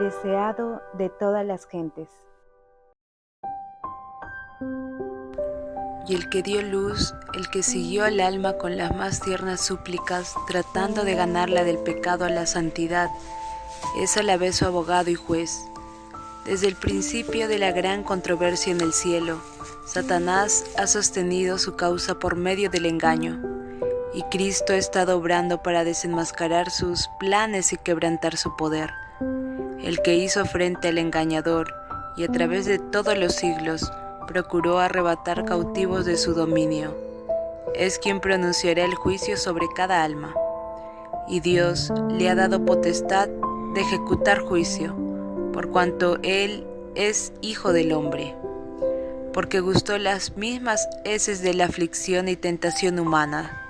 deseado de todas las gentes. Y el que dio luz, el que siguió al alma con las más tiernas súplicas, tratando de ganarla del pecado a la santidad, es a la vez su abogado y juez. Desde el principio de la gran controversia en el cielo, Satanás ha sostenido su causa por medio del engaño, y Cristo ha estado obrando para desenmascarar sus planes y quebrantar su poder. El que hizo frente al engañador y a través de todos los siglos procuró arrebatar cautivos de su dominio, es quien pronunciará el juicio sobre cada alma. Y Dios le ha dado potestad de ejecutar juicio, por cuanto Él es Hijo del Hombre, porque gustó las mismas heces de la aflicción y tentación humana,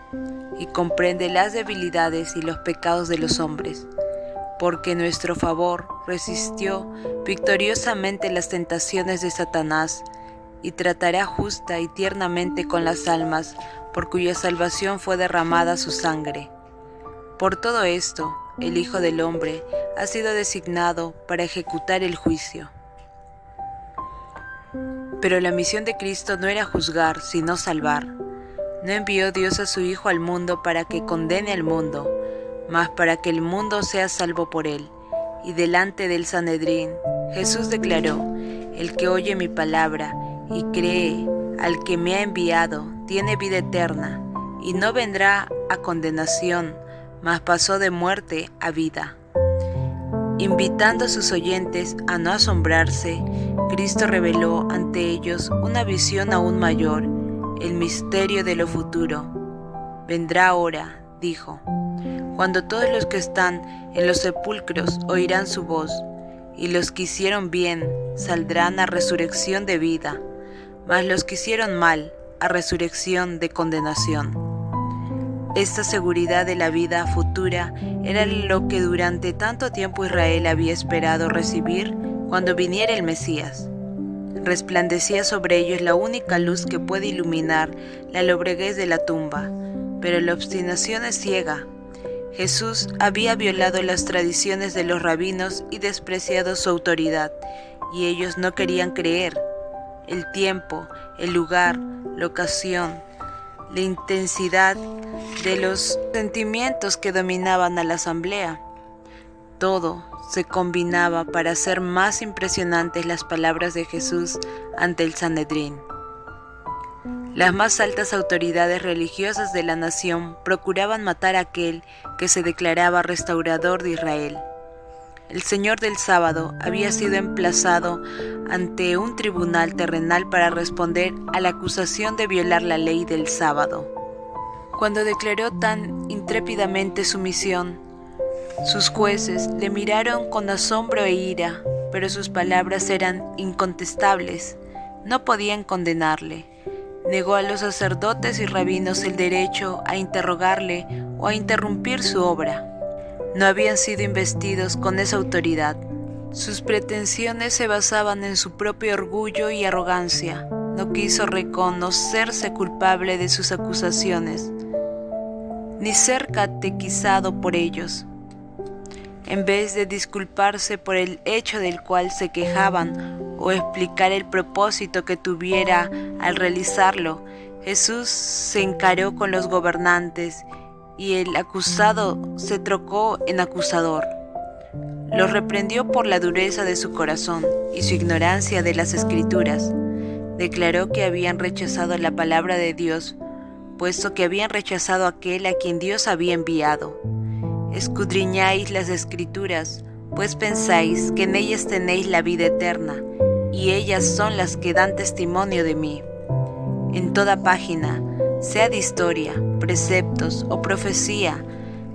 y comprende las debilidades y los pecados de los hombres, porque en nuestro favor resistió victoriosamente las tentaciones de Satanás, y tratará justa y tiernamente con las almas por cuya salvación fue derramada su sangre. Por todo esto, el Hijo del Hombre ha sido designado para ejecutar el juicio. Pero la misión de Cristo no era juzgar, sino salvar. No envió Dios a su Hijo al mundo para que condene al mundo, mas para que el mundo sea salvo por él. Y delante del Sanedrín, Jesús declaró: el que oye mi palabra y cree al que me ha enviado, tiene vida eterna, y no vendrá a condenación, mas pasó de muerte a vida. Invitando a sus oyentes a no asombrarse, Cristo reveló ante ellos una visión aún mayor, el misterio de lo futuro. Vendrá ahora, dijo, cuando todos los que están en los sepulcros oirán su voz, y los que hicieron bien saldrán a resurrección de vida, mas los que hicieron mal a resurrección de condenación. Esta seguridad de la vida futura era lo que durante tanto tiempo Israel había esperado recibir cuando viniera el Mesías. Resplandecía sobre ellos la única luz que puede iluminar la lobreguez de la tumba, pero la obstinación es ciega. Jesús había violado las tradiciones de los rabinos y despreciado su autoridad, y ellos no querían creer. El tiempo, el lugar, la ocasión, la intensidad de los sentimientos que dominaban a la asamblea. Todo se combinaba para hacer más impresionantes las palabras de Jesús ante el Sanedrín. Las más altas autoridades religiosas de la nación procuraban matar a aquel que se declaraba restaurador de Israel. El Señor del sábado había sido emplazado ante un tribunal terrenal para responder a la acusación de violar la ley del sábado. Cuando declaró tan intrépidamente su misión, sus jueces le miraron con asombro e ira, pero sus palabras eran incontestables. No podían condenarle. Negó a los sacerdotes y rabinos el derecho a interrogarle o a interrumpir su obra. No habían sido investidos con esa autoridad. Sus pretensiones se basaban en su propio orgullo y arrogancia. No quiso reconocerse culpable de sus acusaciones, ni ser catequizado por ellos. En vez de disculparse por el hecho del cual se quejaban o explicar el propósito que tuviera al realizarlo, Jesús se encaró con los gobernantes y el acusado se trocó en acusador. Los reprendió por la dureza de su corazón y su ignorancia de las Escrituras. Declaró que habían rechazado la palabra de Dios, puesto que habían rechazado a aquel a quien Dios había enviado. Escudriñáis las Escrituras, pues pensáis que en ellas tenéis la vida eterna, y ellas son las que dan testimonio de mí. En toda página, sea de historia, preceptos o profecía,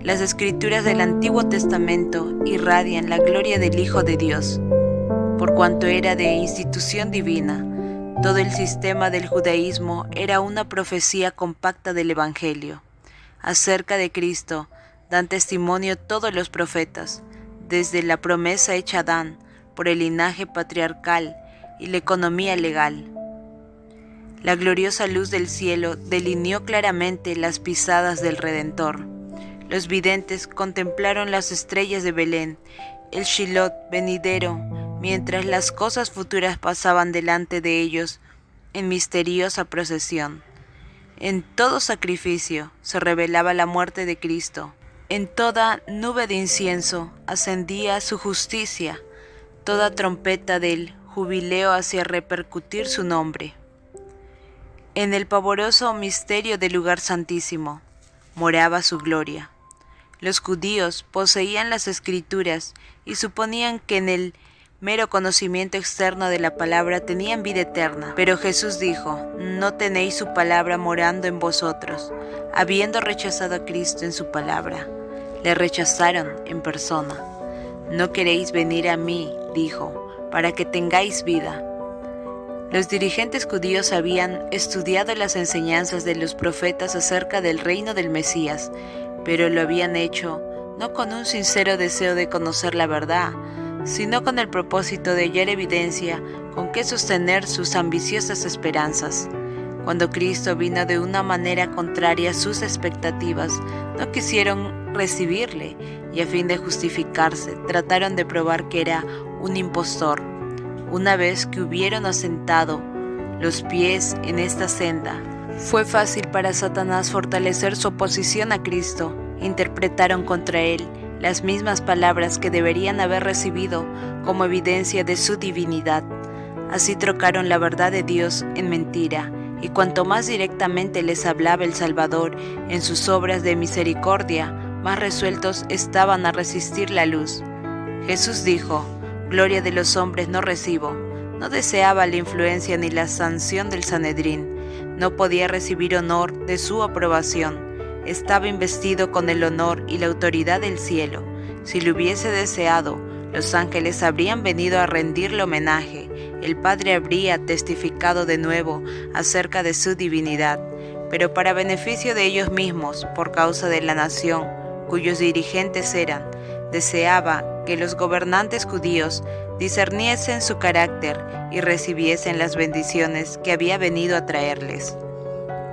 las Escrituras del Antiguo Testamento irradian la gloria del Hijo de Dios. Por cuanto era de institución divina, todo el sistema del judaísmo era una profecía compacta del Evangelio. Acerca de Cristo dan testimonio todos los profetas, desde la promesa hecha a Adán por el linaje patriarcal y la economía legal. La gloriosa luz del cielo delineó claramente las pisadas del Redentor. Los videntes contemplaron las estrellas de Belén el Shiloh venidero, mientras las cosas futuras pasaban delante de ellos en misteriosa procesión. En todo sacrificio se revelaba la muerte de Cristo. En toda nube de incienso ascendía su justicia. Toda trompeta del jubileo hacía repercutir su nombre. En el pavoroso misterio del lugar santísimo moraba su gloria. Los judíos poseían las Escrituras y suponían que en el mero conocimiento externo de la palabra tenían vida eterna. Pero Jesús dijo: no tenéis su palabra morando en vosotros. Habiendo rechazado a Cristo en su palabra, le rechazaron en persona. No queréis venir a mí, dijo, para que tengáis vida. Los dirigentes judíos habían estudiado las enseñanzas de los profetas acerca del reino del Mesías, pero lo habían hecho no con un sincero deseo de conocer la verdad, sino con el propósito de hallar evidencia con que sostener sus ambiciosas esperanzas. Cuando Cristo vino de una manera contraria a sus expectativas, no quisieron recibirle y a fin de justificarse, trataron de probar que era un impostor. Una vez que hubieron asentado los pies en esta senda, fue fácil para Satanás fortalecer su oposición a Cristo. Interpretaron contra él las mismas palabras que deberían haber recibido como evidencia de su divinidad. Así trocaron la verdad de Dios en mentira, y cuanto más directamente les hablaba el Salvador en sus obras de misericordia, más resueltos estaban a resistir la luz. Jesús dijo: gloria de los hombres no recibo. No deseaba la influencia ni la sanción del Sanedrín. No podía recibir honor de su aprobación. Estaba investido con el honor y la autoridad del cielo. Si lo hubiese deseado, los ángeles habrían venido a rendirle homenaje. El Padre habría testificado de nuevo acerca de su divinidad. Pero para beneficio de ellos mismos, por causa de la nación, cuyos dirigentes eran, deseaba que los gobernantes judíos discerniesen su carácter y recibiesen las bendiciones que había venido a traerles.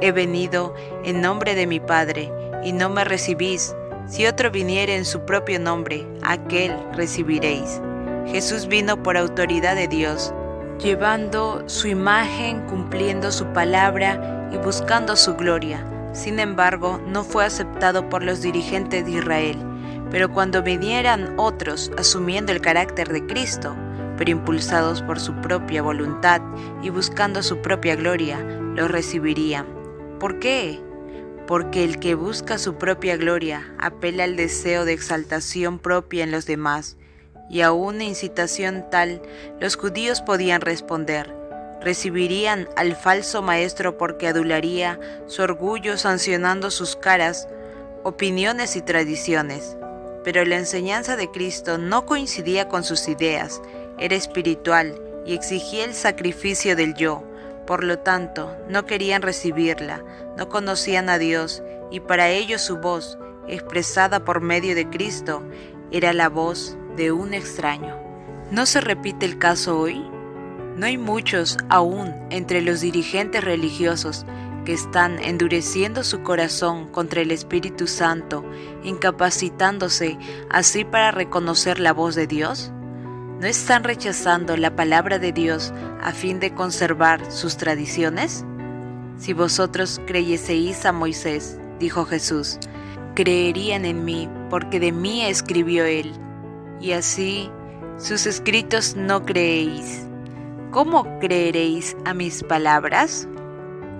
He venido en nombre de mi Padre, y no me recibís. Si otro viniere en su propio nombre, aquel recibiréis. Jesús vino por autoridad de Dios, llevando su imagen, cumpliendo su palabra y buscando su gloria. Sin embargo, no fue aceptado por los dirigentes de Israel. Pero cuando vinieran otros asumiendo el carácter de Cristo, pero impulsados por su propia voluntad y buscando su propia gloria, los recibirían. ¿Por qué? Porque el que busca su propia gloria apela al deseo de exaltación propia en los demás, y a una incitación tal, los judíos podían responder: recibirían al falso maestro porque adularía su orgullo sancionando sus caras opiniones y tradiciones. Pero la enseñanza de Cristo no coincidía con sus ideas, era espiritual y exigía el sacrificio del yo. Por lo tanto, no querían recibirla, no conocían a Dios, y para ellos su voz, expresada por medio de Cristo, era la voz de un extraño. ¿No se repite el caso hoy? No hay muchos aún entre los dirigentes religiosos que están endureciendo su corazón contra el Espíritu Santo, incapacitándose así para reconocer la voz de Dios. ¿No están rechazando la palabra de Dios a fin de conservar sus tradiciones? Si vosotros creyeseis a Moisés, dijo Jesús, creerían en mí, porque de mí escribió él, y así sus escritos no creéis. ¿Cómo creeréis a mis palabras?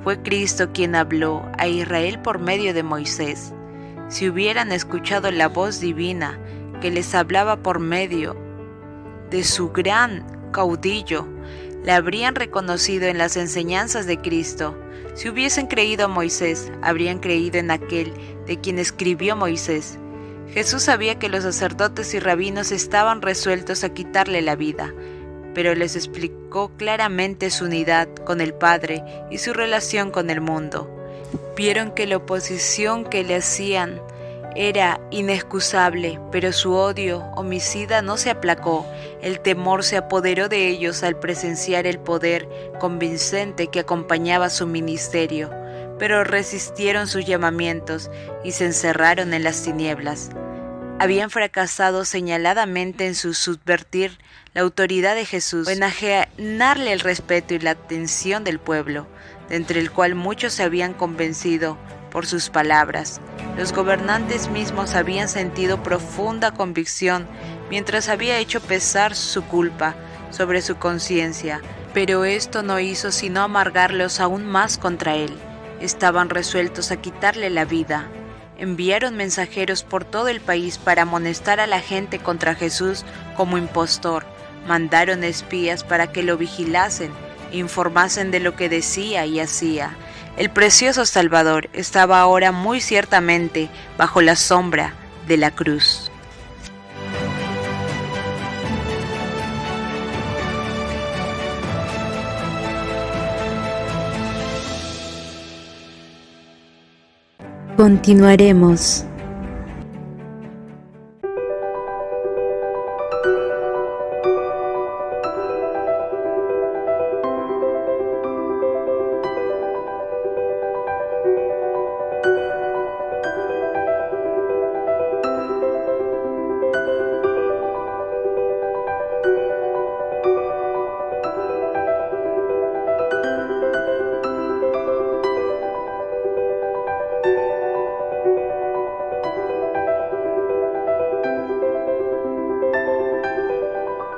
Fue Cristo quien habló a Israel por medio de Moisés. Si hubieran escuchado la voz divina que les hablaba por medio de su gran caudillo, la habrían reconocido en las enseñanzas de Cristo. Si hubiesen creído a Moisés, habrían creído en aquel de quien escribió Moisés. Jesús sabía que los sacerdotes y rabinos estaban resueltos a quitarle la vida, pero les explicó claramente su unidad con el Padre y su relación con el mundo. Vieron que la oposición que le hacían era inexcusable, pero su odio homicida no se aplacó. El temor se apoderó de ellos al presenciar el poder convincente que acompañaba su ministerio, pero resistieron sus llamamientos y se encerraron en las tinieblas. habían fracasado señaladamente en su subvertir la autoridad de Jesús o enajenarle el respeto y la atención del pueblo, de entre el cual muchos se habían convencido por sus palabras. Los gobernantes mismos habían sentido profunda convicción mientras había hecho pesar su culpa sobre su conciencia, pero esto no hizo sino amargarlos aún más contra él. Estaban resueltos a quitarle la vida. Enviaron mensajeros por todo el país para amonestar a la gente contra Jesús como impostor. Mandaron espías para que lo vigilasen e informasen de lo que decía y hacía. El precioso Salvador estaba ahora muy ciertamente bajo la sombra de la cruz. Continuaremos.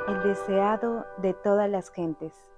El deseado de todas las gentes.